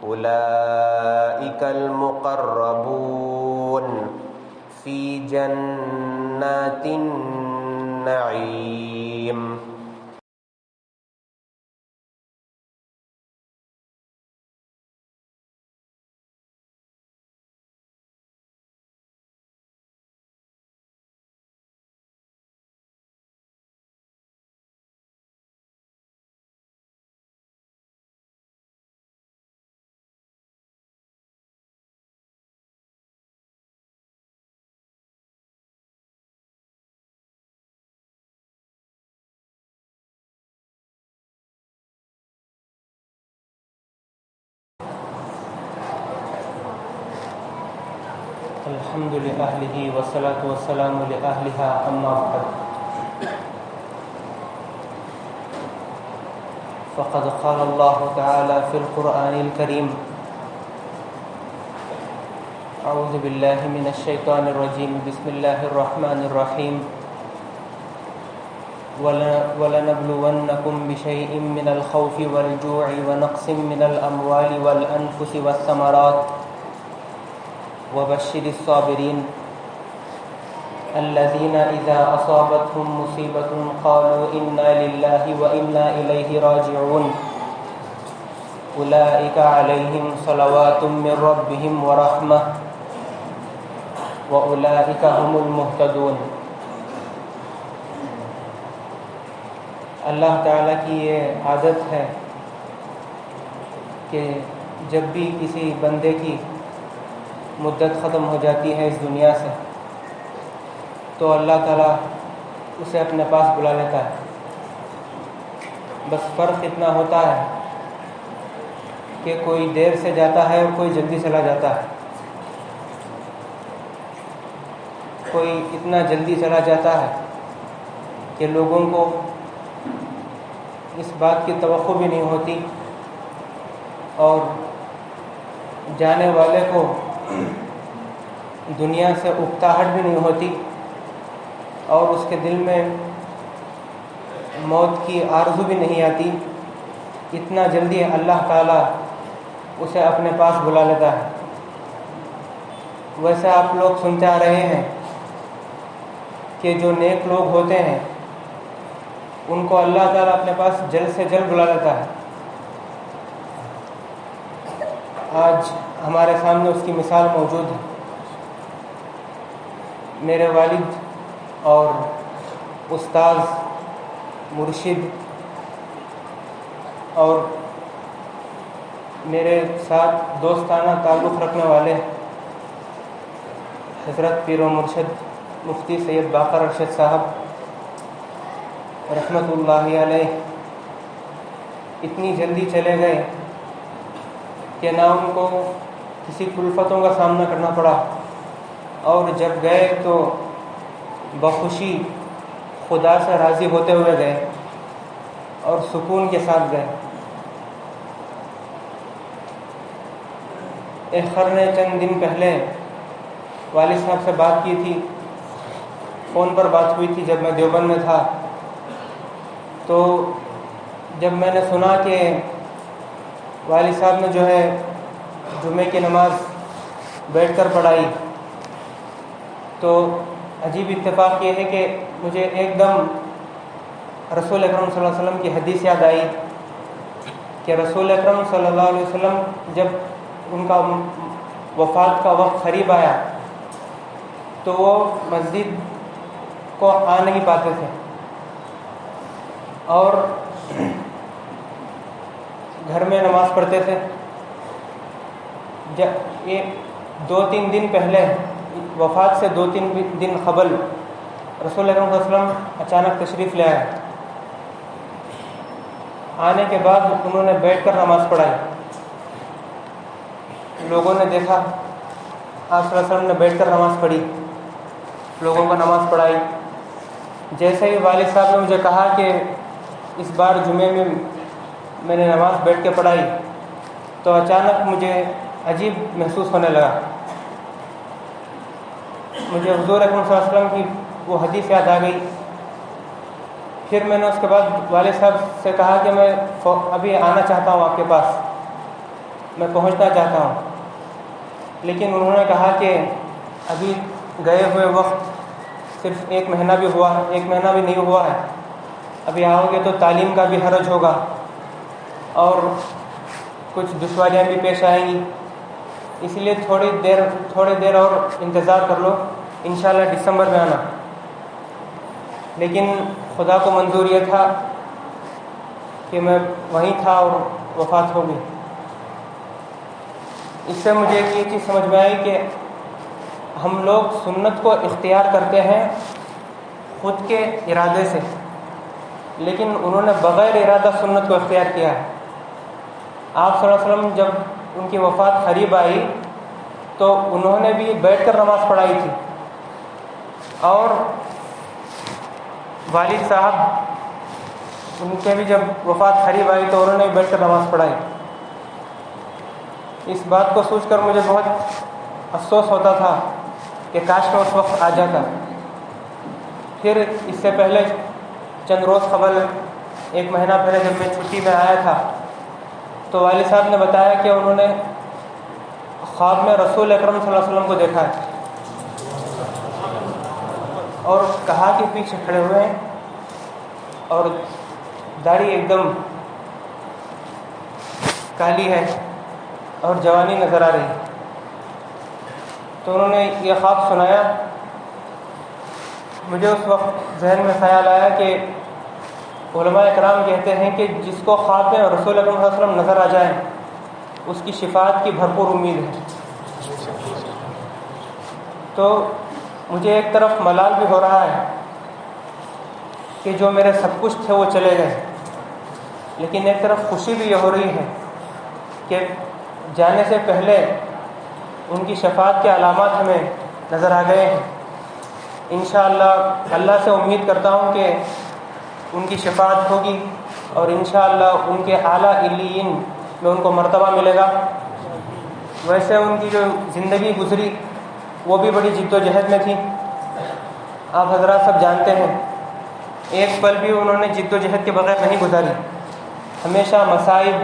أولئك المقربون في جنات النعيم. الحمد لأهله والصلاة والسلام لأهلها أما بعد فقد قال الله تعالى في القرآن الكريم أعوذ بالله من الشيطان الرجيم بسم الله الرحمن الرحيم وَلَنَبْلُوَنَّكُمْ بِشَيْءٍ مِّنَ الْخَوْفِ وَالْجُوعِ وَنَقْصٍ مِّنَ الْأَمْوَالِ وَالْأَنفُسِ وَالثَّمَرَاتِ وَبَشِّرِ الصَّابِرِينَ الَّذِينَ إِذَا أَصَابَتْهُم مُّصِيبَةٌ قَالُوا إِنَّا لِلَّهِ وَإِنَّا إِلَيْهِ رَاجِعُونَ أُولَٰئِكَ عَلَيْهِمْ صَلَوَاتٌ مِّن رَّبِّهِمْ وَرَحْمَةٌ وَأُولَٰئِكَ هُمُ الْمُهْتَدُونَ۔ اللہ تعالیٰ کی یہ عادت ہے کہ جب بھی کسی بندے کی مدت ختم ہو جاتی ہے اس دنیا سے تو اللہ تعالیٰ اسے اپنے پاس بلا لیتا ہے۔ بس فرق اتنا ہوتا ہے کہ کوئی دیر سے جاتا ہے اور کوئی جلدی چلا جاتا ہے۔ کوئی اتنا جلدی چلا جاتا ہے کہ لوگوں کو اس بات کی توقع بھی نہیں ہوتی اور جانے والے کو دنیا سے اکتاہٹ بھی نہیں ہوتی اور اس کے دل میں موت کی آرزو بھی نہیں آتی۔ اتنا جلدی اللہ تعالیٰ اسے اپنے پاس بلا لیتا ہے۔ ویسے آپ لوگ سنتے آ رہے ہیں کہ جو نیک لوگ ہوتے ہیں ان کو اللہ تعالیٰ اپنے پاس جلد سے جلد بلا لیتا ہے۔ آج ہمارے سامنے اس کی مثال موجود ہے۔ میرے والد اور استاذ، مرشد اور میرے ساتھ دوستانہ تعلق رکھنے والے حضرت پیر و مرشد مفتی سید باقر ارشد صاحب رحمۃ اللہ علیہ اتنی جلدی چلے گئے کہ نہ ان کو کسی کلفتوں کا سامنا کرنا پڑا اور جب گئے تو بخوشی خدا سے راضی ہوتے ہوئے گئے اور سکون کے ساتھ گئے۔ ایک خر نے چند دن پہلے والد صاحب سے بات کی تھی، فون پر بات ہوئی تھی جب میں دیوبند میں تھا۔ تو جب میں نے سنا کہ والد صاحب نے جو ہے جمعے کی نماز بیٹھ کر پڑھائی تو عجیب اتفاق یہ ہے کہ مجھے ایک دم رسول اکرم صلی اللہ علیہ وسلم کی حدیث یاد آئی کہ رسول اکرم صلی اللہ علیہ وسلم جب ان کا وفات کا وقت قریب آیا تو وہ مسجد کو آ نہیں پاتے تھے اور گھر میں نماز پڑھتے تھے۔ جب یہ 2-3 دن پہلے وفات سے 2-3 دن قبل رسول اکرم صلی اللہ علیہ وسلم اچانک تشریف لے آئے۔ آنے کے بعد انہوں نے بیٹھ کر نماز پڑھائی۔ لوگوں نے دیکھا آپ صلی اللہ علیہ وسلم نے بیٹھ کر نماز پڑھی، لوگوں کو نماز پڑھائی۔ جیسے ہی والد صاحب نے مجھے کہا کہ اس بار جمعے میں نے نماز بیٹھ کے پڑھائی تو اچانک مجھے عجیب محسوس ہونے لگا۔ مجھے حضور اکرم صلی اللہ علیہ وسلم کی وہ حدیث یاد آ گئی۔ پھر میں نے اس کے بعد والد صاحب سے کہا کہ میں ابھی آنا چاہتا ہوں آپ کے پاس۔ میں پہنچنا چاہتا ہوں، لیکن انہوں نے کہا کہ ابھی گئے ہوئے وقت صرف 1 مہینہ بھی نہیں ہوا ہے، ابھی آؤ گے تو تعلیم کا بھی حرج ہوگا اور کچھ دشواریاں بھی پیش آئیں گی، اس لیے تھوڑی دیر اور انتظار کر لو، انشاءاللہ دسمبر میں آنا۔ لیکن خدا کو منظور یہ تھا کہ میں وہیں تھا اور وفات ہو گئی۔ اس سے مجھے ایک یہ چیز سمجھ میں آئی کہ ہم لوگ سنت کو اختیار کرتے ہیں خود کے ارادے سے، لیکن انہوں نے بغیر ارادہ سنت کو اختیار کیا ہے۔ آپ صلی اللہ علیہ وسلم جب ان کی وفات قریب آئی تو انہوں نے بھی بیٹھ کر نماز پڑھائی تھی، اور والد صاحب ان کے بھی جب وفات قریب آئی تو انہوں نے بھی بیٹھ کر نماز پڑھائی۔ اس بات کو سوچ کر مجھے بہت افسوس ہوتا تھا کہ کاش میں اس وقت آ جاتا۔ پھر اس سے پہلے چند روز قبل 1 مہینہ پہلے جب میں چھٹی میں آیا تھا تو والد صاحب نے بتایا کہ انہوں نے خواب میں رسول اکرم صلی اللہ علیہ وسلم کو دیکھا ہے، اور کہا کہ پیچھے کھڑے ہوئے ہیں اور داڑھی ایک دم کالی ہے اور جوانی نظر آ رہی ہے۔ تو انہوں نے یہ خواب سنایا۔ مجھے اس وقت ذہن میں خیال آیا کہ علماء اکرام کہتے ہیں کہ جس کو خواب میں رسول اکرم صلی اللہ علیہ وسلم نظر آ جائیں اس کی شفاعت کی بھرپور امید ہے۔ تو مجھے ایک طرف ملال بھی ہو رہا ہے کہ جو میرے سب کچھ تھے وہ چلے گئے، لیکن ایک طرف خوشی بھی یہ ہو رہی ہے کہ جانے سے پہلے ان کی شفاعت کے علامات ہمیں نظر آ گئے ہیں۔ انشاءاللہ اللہ سے امید کرتا ہوں کہ ان کی شفاعت ہوگی اور انشاءاللہ ان کے اعلیٰ علیین میں ان کو مرتبہ ملے گا۔ ویسے ان کی جو زندگی گزری وہ بھی بڑی جد و جہد میں تھی، آپ حضرات سب جانتے ہیں، ایک پل بھی انہوں نے جد و جہد کے بغیر نہیں گزاری، ہمیشہ مصائب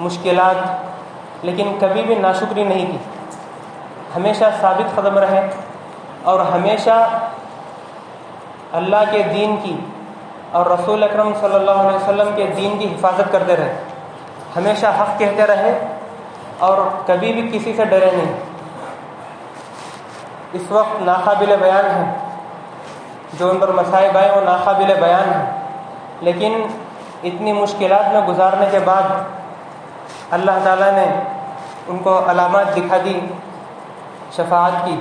مشکلات، لیکن کبھی بھی ناشکری نہیں کی، ہمیشہ ثابت قدم رہے اور ہمیشہ اللہ کے دین کی اور رسول اکرم صلی اللہ علیہ وسلم کے دین کی حفاظت کرتے رہے، ہمیشہ حق کہتے رہے اور کبھی بھی کسی سے ڈرے نہیں۔ اس وقت ناقابل بیان ہیں، جو ان پر مصائب آئے وہ ناقابل بیان ہیں، لیکن اتنی مشکلات میں گزارنے کے بعد اللہ تعالیٰ نے ان کو علامات دکھا دی شفاعت کی۔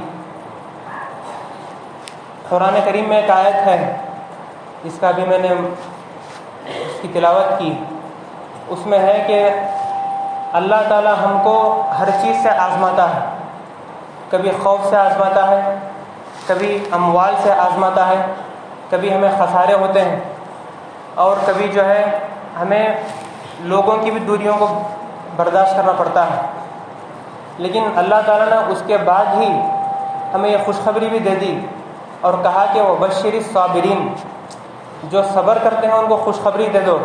قرآن کریم میں ایک آیت ہے جس کا بھی میں نے اس کی تلاوت کی، اس میں ہے کہ اللہ تعالیٰ ہم کو ہر چیز سے آزماتا ہے، کبھی خوف سے آزماتا ہے، کبھی اموال سے آزماتا ہے، کبھی ہمیں خسارے ہوتے ہیں، اور کبھی جو ہے ہمیں لوگوں کی بھی دوریوں کو برداشت کرنا پڑتا ہے، لیکن اللہ تعالیٰ نے اس کے بعد ہی ہمیں یہ خوشخبری بھی دے دی اور کہا کہ وبشر الصابرین، جو صبر کرتے ہیں ان کو خوشخبری دے دو،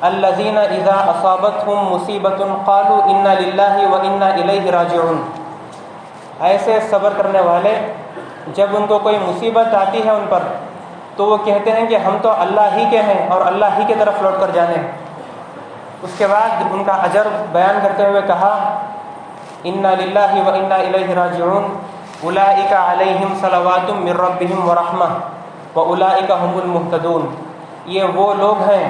الذین اذا اصابتهم مصیبۃ قالوا انا للہ وانا الیہ راجعون، ایسے صبر کرنے والے جب ان کو کوئی مصیبت آتی ہے ان پر تو وہ کہتے ہیں کہ ہم تو اللہ ہی کے ہیں اور اللہ ہی کی طرف لوٹ کر جانے ہیں۔ اس کے بعد ان کا اجر بیان کرتے ہوئے کہا انا للہ وانا الیہ راجعون اولئک علیہم صلوات من ربہم ورحمہ واولئک هم المہتدون، یہ وہ لوگ ہیں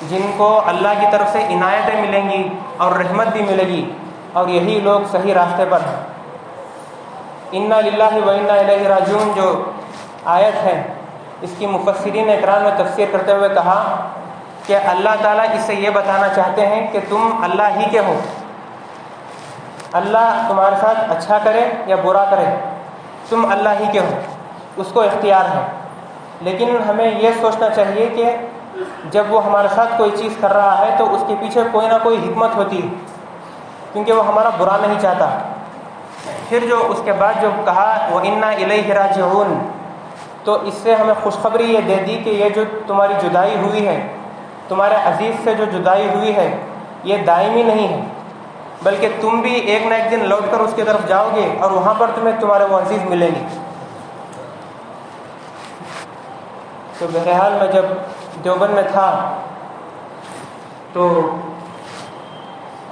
جن کو اللہ کی طرف سے عنایتیں ملیں گی اور رحمت بھی ملے گی، اور یہی لوگ صحیح راستے پر ہیں۔ انا للہ وانا الیہ راجعون جو آیت ہے اس کی مفسرین اکرام نے تفسیر کرتے ہوئے کہا کہ اللہ تعالیٰ اس سے یہ بتانا چاہتے ہیں کہ تم اللہ ہی کے ہو، اللہ تمہارے ساتھ اچھا کرے یا برا کرے تم اللہ ہی کے ہو، اس کو اختیار ہے، لیکن ہمیں یہ سوچنا چاہیے کہ جب وہ ہمارے ساتھ کوئی چیز کر رہا ہے تو اس کے پیچھے کوئی نہ کوئی حکمت ہوتی ہے، کیونکہ وہ ہمارا برا نہیں چاہتا۔ پھر جو اس کے بعد جو کہا وَإِنَّا إِلَيْهِ رَاجِعُونَ، تو اس سے ہمیں خوشخبری یہ دے دی کہ یہ جو تمہاری جدائی ہوئی ہے، تمہارے عزیز سے جو جدائی ہوئی ہے، یہ دائمی نہیں ہے، بلکہ تم بھی ایک نہ ایک دن لوٹ کر اس کی طرف جاؤ گے اور وہاں پر تمہیں تمہارے وہ عزیز ملیں گے۔ تو بہرحال میں جب دیوبند میں تھا تو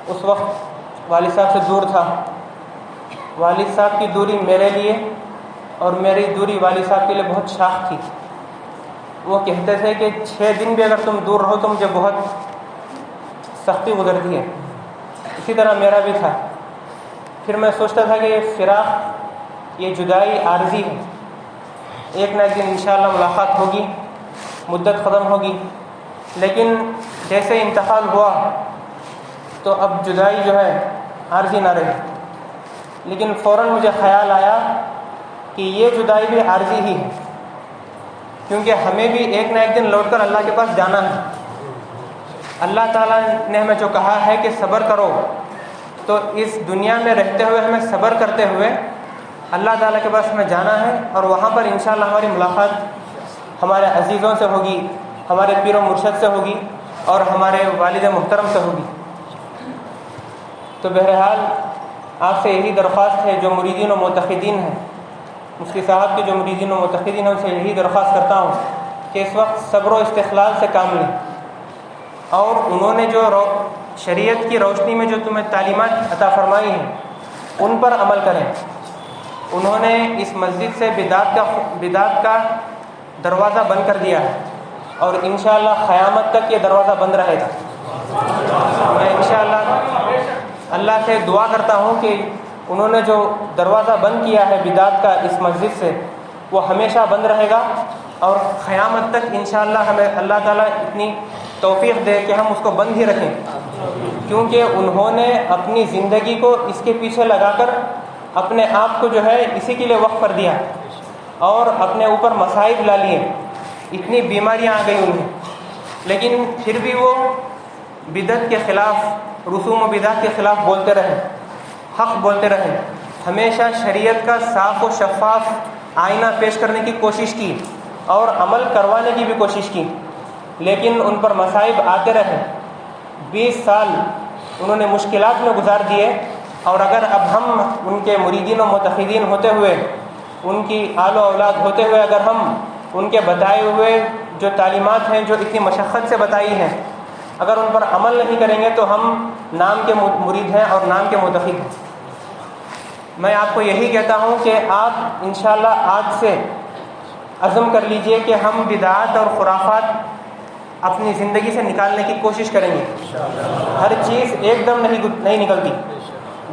اس وقت والد صاحب سے دور تھا۔ والد صاحب کی دوری میرے لیے اور میری دوری والد صاحب کے لیے بہت شاق تھی۔ وہ کہتے تھے کہ 6 دن بھی اگر تم دور رہو تو مجھے بہت سختی گزرتی ہے۔ اسی طرح میرا بھی تھا۔ پھر میں سوچتا تھا کہ یہ فراق، یہ جدائی عارضی ہے، ایک نہ ایک دن انشاءاللہ ملاقات ہوگی، مدت ختم ہوگی۔ لیکن جیسے انتقال ہوا تو اب جدائی جو ہے عارضی نہ رہی، لیکن فوراً مجھے خیال آیا کہ یہ جدائی بھی عارضی ہی ہے، کیونکہ ہمیں بھی ایک نہ ایک دن لوٹ کر اللہ کے پاس جانا ہے۔ اللہ تعالیٰ نے ہمیں جو کہا ہے کہ صبر کرو، تو اس دنیا میں رہتے ہوئے ہمیں صبر کرتے ہوئے اللہ تعالیٰ کے پاس ہمیں جانا ہے، اور وہاں پر انشاءاللہ ہماری ملاقات ہمارے عزیزوں سے ہوگی، ہمارے پیر و مرشد سے ہوگی، اور ہمارے والد محترم سے ہوگی۔ تو بہرحال آپ سے یہی درخواست ہے، جو مریدین و معتقدین ہیں، مفتی صاحب کے جو مریدین و معتقدین ہیں، ان سے یہی درخواست کرتا ہوں کہ اس وقت صبر و استقلال سے کام لیں، اور انہوں نے جو شریعت کی روشنی میں جو تمہیں تعلیمات عطا فرمائی ہیں ان پر عمل کریں۔ انہوں نے اس مسجد سے بدعت کا دروازہ بند کر دیا ہے، اور انشاءاللہ قیامت تک یہ دروازہ بند رہے گا۔ میں انشاءاللہ اللہ سے دعا کرتا ہوں کہ انہوں نے جو دروازہ بند کیا ہے بدعت کا اس مسجد سے، وہ ہمیشہ بند رہے گا، اور قیامت تک انشاءاللہ ہمیں اللہ تعالیٰ اتنی توفیق دے کہ ہم اس کو بند ہی رکھیں، کیونکہ انہوں نے اپنی زندگی کو اس کے پیچھے لگا کر اپنے آپ کو جو ہے اسی کے لیے وقف کر دیا، اور اپنے اوپر مصائب لا لیے، اتنی بیماریاں آ گئی انہیں، لیکن پھر بھی وہ بدعت کے خلاف، رسوم و بدعت کے خلاف بولتے رہے، حق بولتے رہے، ہمیشہ شریعت کا صاف و شفاف آئینہ پیش کرنے کی کوشش کی اور عمل کروانے کی بھی کوشش کی، لیکن ان پر مصائب آتے رہے۔ 20 سال انہوں نے مشکلات میں گزار دیے، اور اگر اب ہم ان کے مریدین و متخذین ہوتے ہوئے، ان کی آل و اولاد ہوتے ہوئے، اگر ہم ان کے بتائے ہوئے جو تعلیمات ہیں جو اتنی مشقت سے بتائی ہیں، اگر ان پر عمل نہیں کریں گے تو ہم نام کے مرید ہیں اور نام کے متخذ ہیں۔ میں آپ کو یہی کہتا ہوں کہ آپ انشاءاللہ آج سے عزم کر لیجئے کہ ہم بدعات اور خرافات اپنی زندگی سے نکالنے کی کوشش کریں گے۔ ہر چیز ایک دم نہیں نکلتی،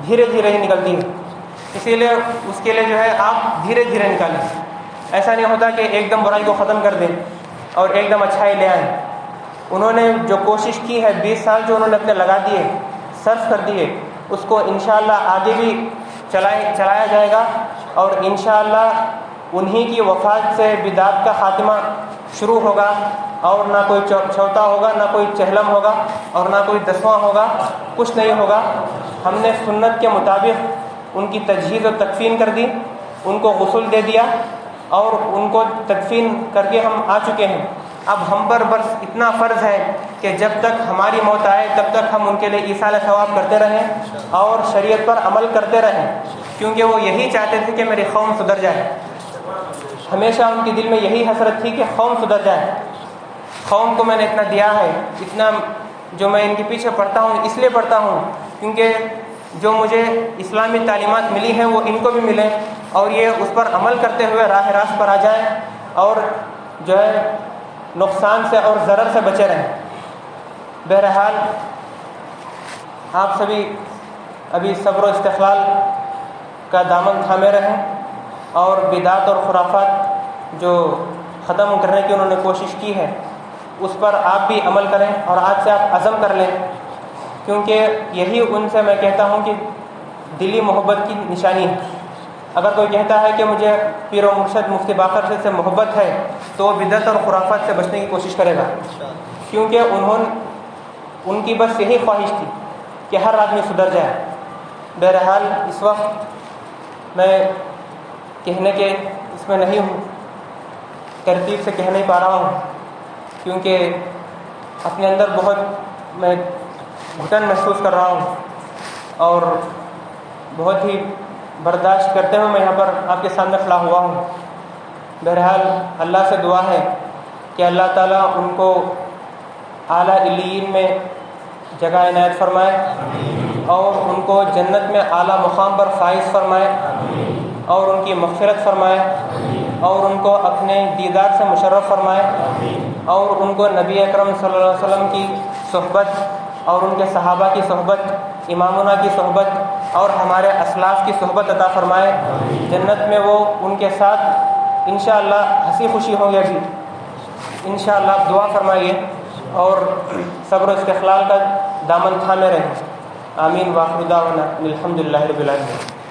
دھیرے دھیرے ہی نکلتی ہے، اسی لیے اس کے لیے جو ہے آپ دھیرے دھیرے نکالیں۔ ایسا نہیں ہوتا کہ ایک دم برائی کو ختم کر دیں اور ایک دم اچھائی لے آئیں۔ انہوں نے جو کوشش کی ہے، 20 سال جو انہوں نے اپنے لگا دیے، صرف کر دیے، اس کو انشاءاللہ آگے بھی چلایا جائے گا، اور انشاءاللہ انہی کی وفات سے بدعت کا خاتمہ شروع ہوگا، اور نہ کوئی چوتھا ہوگا، نہ کوئی چہلم ہوگا، اور نہ کوئی 10واں ہوگا، کچھ نہیں ہوگا۔ ہم نے سنت کے مطابق ان کی تجہیز و تکفین کر دی، ان کو غسل دے دیا، اور ان کو تدفین کر کے ہم آ چکے ہیں۔ اب ہم پر بس اتنا فرض ہے کہ جب تک ہماری موت آئے تب تک ہم ان کے لیے ایصال ثواب کرتے رہیں اور شریعت پر عمل کرتے رہیں، کیونکہ وہ یہی چاہتے تھے کہ میری قوم سدھر جائے۔ ہمیشہ ان کے دل میں یہی حسرت تھی کہ قوم سدھر جائے۔ قوم کو میں نے اتنا دیا ہے، اتنا جو میں ان کے پیچھے پڑھتا ہوں، اس لیے پڑھتا ہوں کیونکہ جو مجھے اسلامی تعلیمات ملی ہیں وہ ان کو بھی ملیں، اور یہ اس پر عمل کرتے ہوئے راہ راست پر آ جائیں، اور جو ہے نقصان سے اور ضرر سے بچے رہیں۔ بہرحال آپ سبھی ابھی صبر و استقلال کا دامن تھامے رہیں، اور بدعت اور خرافات جو ختم کرنے کی انہوں نے کوشش کی ہے اس پر آپ بھی عمل کریں، اور آج سے آپ عزم کر لیں، کیونکہ یہی ان سے میں کہتا ہوں کہ دلی محبت کی نشانی ہے۔ اگر کوئی کہتا ہے کہ مجھے پیر و مرشد مفتی باقر سے محبت ہے تو وہ بدعت اور خرافات سے بچنے کی کوشش کرے گا، کیونکہ ان کی بس یہی خواہش تھی کہ ہر آدمی سدھر جائے۔ بہرحال اس وقت میں کہنے کے اس میں نہیں ہوں، ترتیب سے کہہ نہیں پا رہا ہوں، کیونکہ اپنے اندر بہت میں گھٹن محسوس کر رہا ہوں، اور بہت ہی برداشت کرتے ہوئے میں یہاں پر آپ کے سامنے کھڑا ہوا ہوں۔ بہرحال اللہ سے دعا ہے کہ اللہ تعالیٰ ان کو اعلیٰ علیین میں جگہ عنایت فرمائے اور ان کو جنت میں اعلیٰ مقام پر فائز فرمائے اور ان کی مغفرت فرمائے اور ان کو اپنے دیدار سے مشرف فرمائے اور ان کو نبی اکرم صلی اللہ علیہ وسلم کی صحبت اور ان کے صحابہ کی صحبت، امامنا کی صحبت اور ہمارے اسلاف کی صحبت عطا فرمائے۔ جنت میں وہ ان کے ساتھ انشاءاللہ ہنسی خوشی ہوں گے بھی انشاءاللہ۔ آپ دعا فرمائیے اور صبر و استقلال کا دامن تھامے رہیں۔ آمین۔ وآخر دعوانا الحمدللہ رب العالمین۔